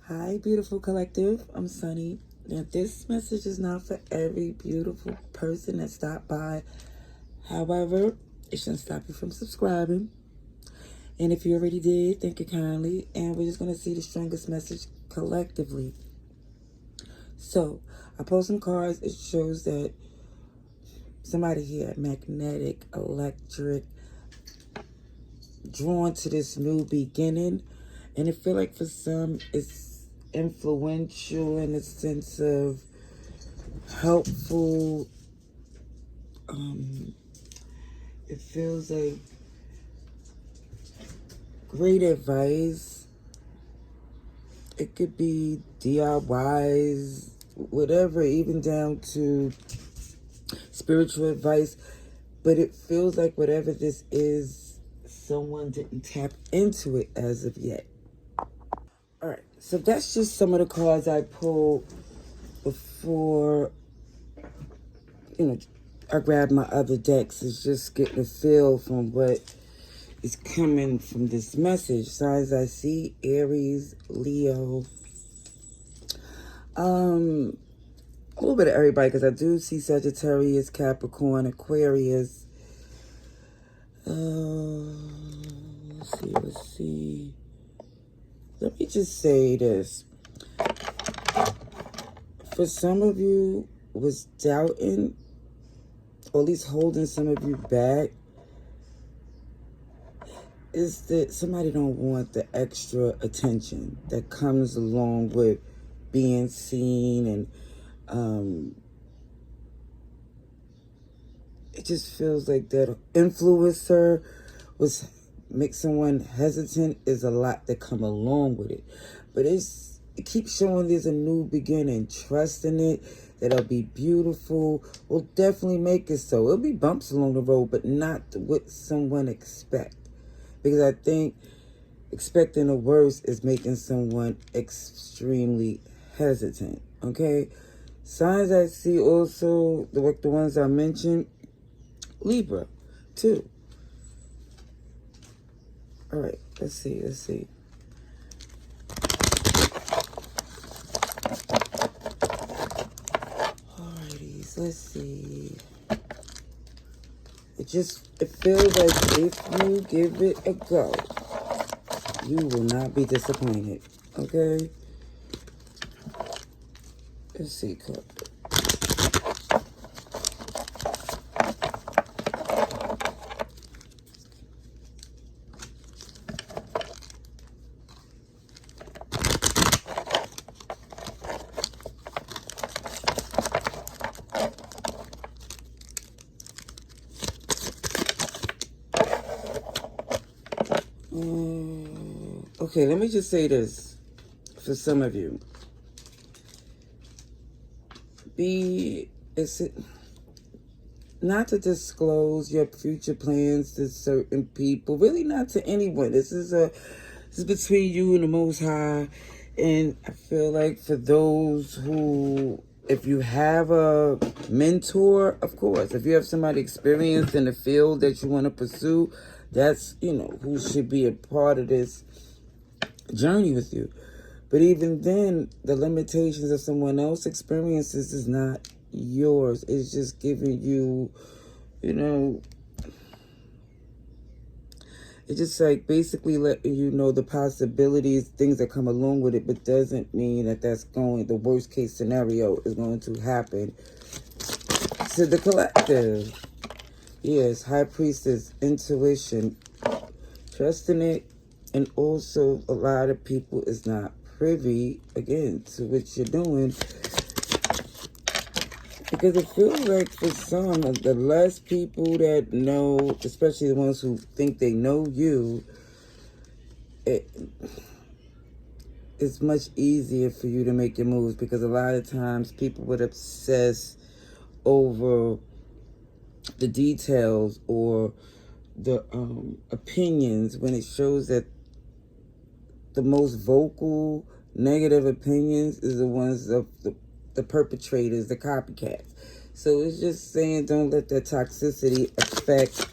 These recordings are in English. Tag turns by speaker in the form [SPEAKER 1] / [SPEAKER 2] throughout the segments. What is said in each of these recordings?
[SPEAKER 1] Hi, beautiful collective. I'm Sunny. Now, this message is not for every beautiful person that stopped by. However, it shouldn't stop you from subscribing. And if you already did, thank you kindly. And we're just going to see the strongest message collectively. So, I pulled some cards. It shows that somebody here, magnetic, electric, drawn to this new beginning. And I feel like for some, it's influential in the sense of helpful. It feels like great advice. It could be DIYs, whatever, even down to spiritual advice. But it feels like whatever this is, someone didn't tap into it as of yet. All right, so that's just some of the cards I pulled before, I grabbed my other decks. It's just getting a feel from what is coming from this message. Signs I see: Aries, Leo, a little bit of everybody, because I do see Sagittarius, Capricorn, Aquarius. Let's see. Let me just say this. For some of you was doubting, or at least holding some of you back, is that somebody don't want the extra attention that comes along with being seen, and it just feels like that influencer was make someone hesitant is a lot that come along with it. But it keeps showing there's a new beginning. Trust in it, that it'll be beautiful. Will definitely make it so. It'll be bumps along the road, but not what someone expect. Because I think expecting the worst is making someone extremely hesitant. Okay? Signs I see also, the ones I mentioned, Libra, too. All right, let's see. Alrighties, let's see. It feels as if you give it a go, you will not be disappointed. Okay? Let's see. Okay, let me just say this for some of you. Not to disclose your future plans to certain people, really not to anyone. This is between you and the Most High. And I feel like for those who, if you have a mentor, of course, if you have somebody experienced in the field that you want to pursue, that's, who should be a part of this journey with you. But even then, the limitations of someone else's experiences is not yours. It's just giving you, it's just like basically letting you know the possibilities, things that come along with it, but doesn't mean that the worst case scenario is going to happen to the collective. Yes, High Priestess, intuition, trusting it, and also a lot of people is not privy, again, to what you're doing. Because it feels like for some, the less people that know, especially the ones who think they know you, it's much easier for you to make your moves, because a lot of times people would obsess over the details or the opinions, when it shows that the most vocal negative opinions is the ones of the perpetrators, the copycats. So it's just saying, don't let that toxicity affect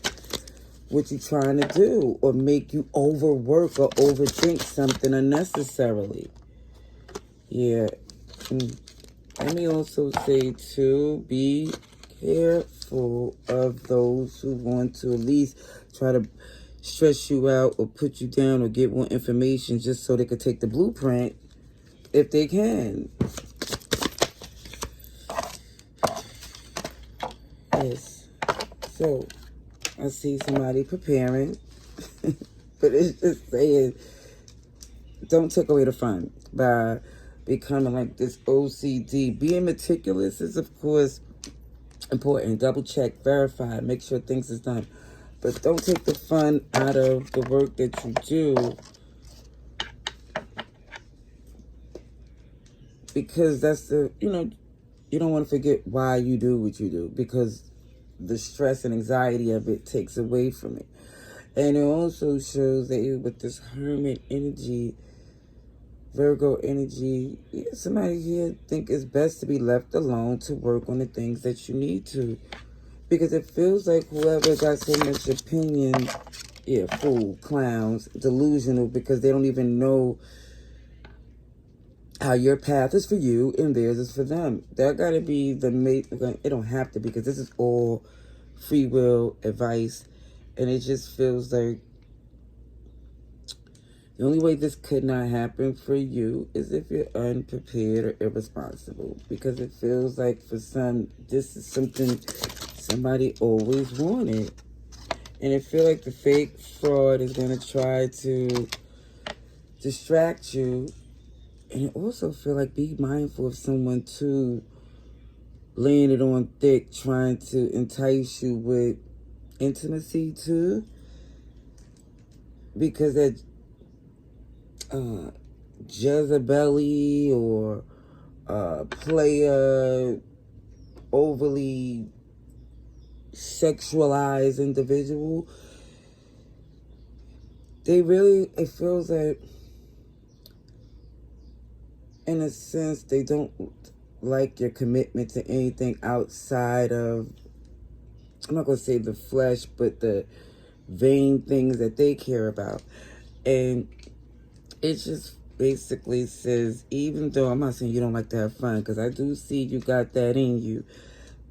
[SPEAKER 1] what you're trying to do, or make you overwork or overthink something unnecessarily. Yeah. Let me also say, too, be careful of those who want to at least try to stress you out or put you down or get more information just so they could take the blueprint if they can. Yes. So, I see somebody preparing, but it's just saying, don't take away the fun by becoming like this OCD. Being meticulous is, of course, important. Double check, verify, make sure things is done. But don't take the fun out of the work that you do, because that's you don't want to forget why you do what you do, because the stress and anxiety of it takes away from it. And it also shows that you, with this hermit energy, Virgo energy, somebody here think it's best to be left alone to work on the things that you need to. Because it feels like whoever got so much opinion, fool, clowns, delusional, because they don't even know how your path is for you and theirs is for them. That got to be the mate. It don't have to, because this is all free will advice. And it just feels like the only way this could not happen for you is if you're unprepared or irresponsible. Because it feels like for some, this is something somebody always wanted. And it feels like the fake fraud is going to try to distract you. And it also feel like be mindful of someone too laying it on thick, trying to entice you with intimacy too. Because that Jezebel or player, overly sexualized individual, it feels like, in a sense, they don't like your commitment to anything outside of, I'm not going to say the flesh, but the vain things that they care about. And it just basically says, even though I'm not saying you don't like to have fun, because I do see you got that in you,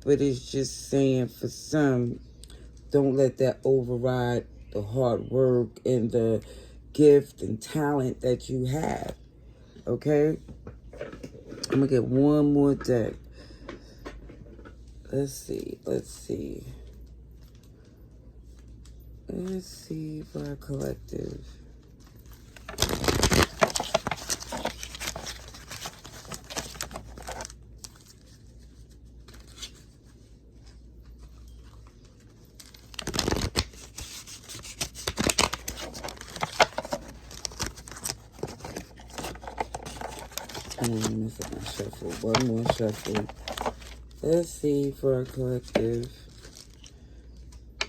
[SPEAKER 1] but it's just saying for some, don't let that override the hard work and the gift and talent that you have. Okay? I'm going to get one more deck. Let's see for our collective. One more shuffle. Let's see for our collective.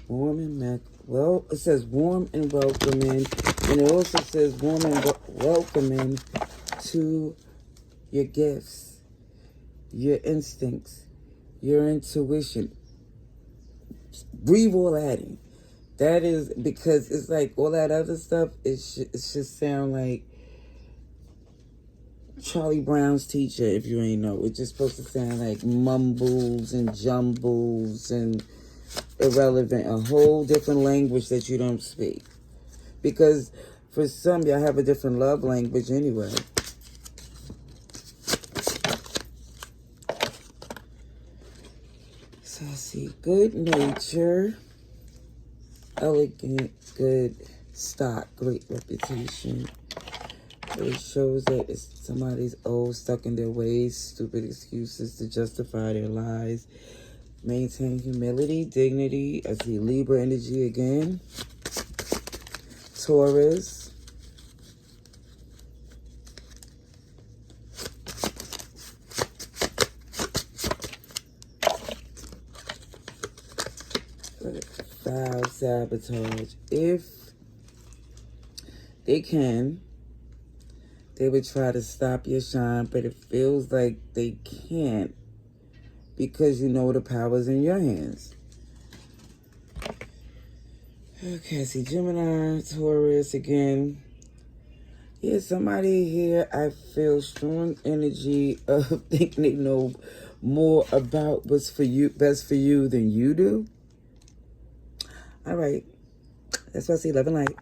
[SPEAKER 1] Warm and well, it says warm and welcoming, and it also says warm and welcoming to your gifts, your instincts, your intuition. Breathe all that in. That is, because it's like all that other stuff, it just sound like Charlie Brown's teacher, if you ain't know. It's just supposed to sound like mumbles and jumbles and irrelevant, a whole different language that you don't speak. Because for some, y'all have a different love language anyway. So I see good nature, elegant, good stock, great reputation. It shows that it's somebody's old, stuck in their ways, stupid excuses to justify their lies. Maintain humility, dignity. I see Libra energy again. Taurus. Foul sabotage. If they can, they would try to stop your shine, but it feels like they can't, because you know the power's in your hands. Okay, I see Gemini, Taurus again. Yeah, somebody here, I feel strong energy of thinking they know more about what's for you, best for you than you do. All right. That's what I see. Love and light.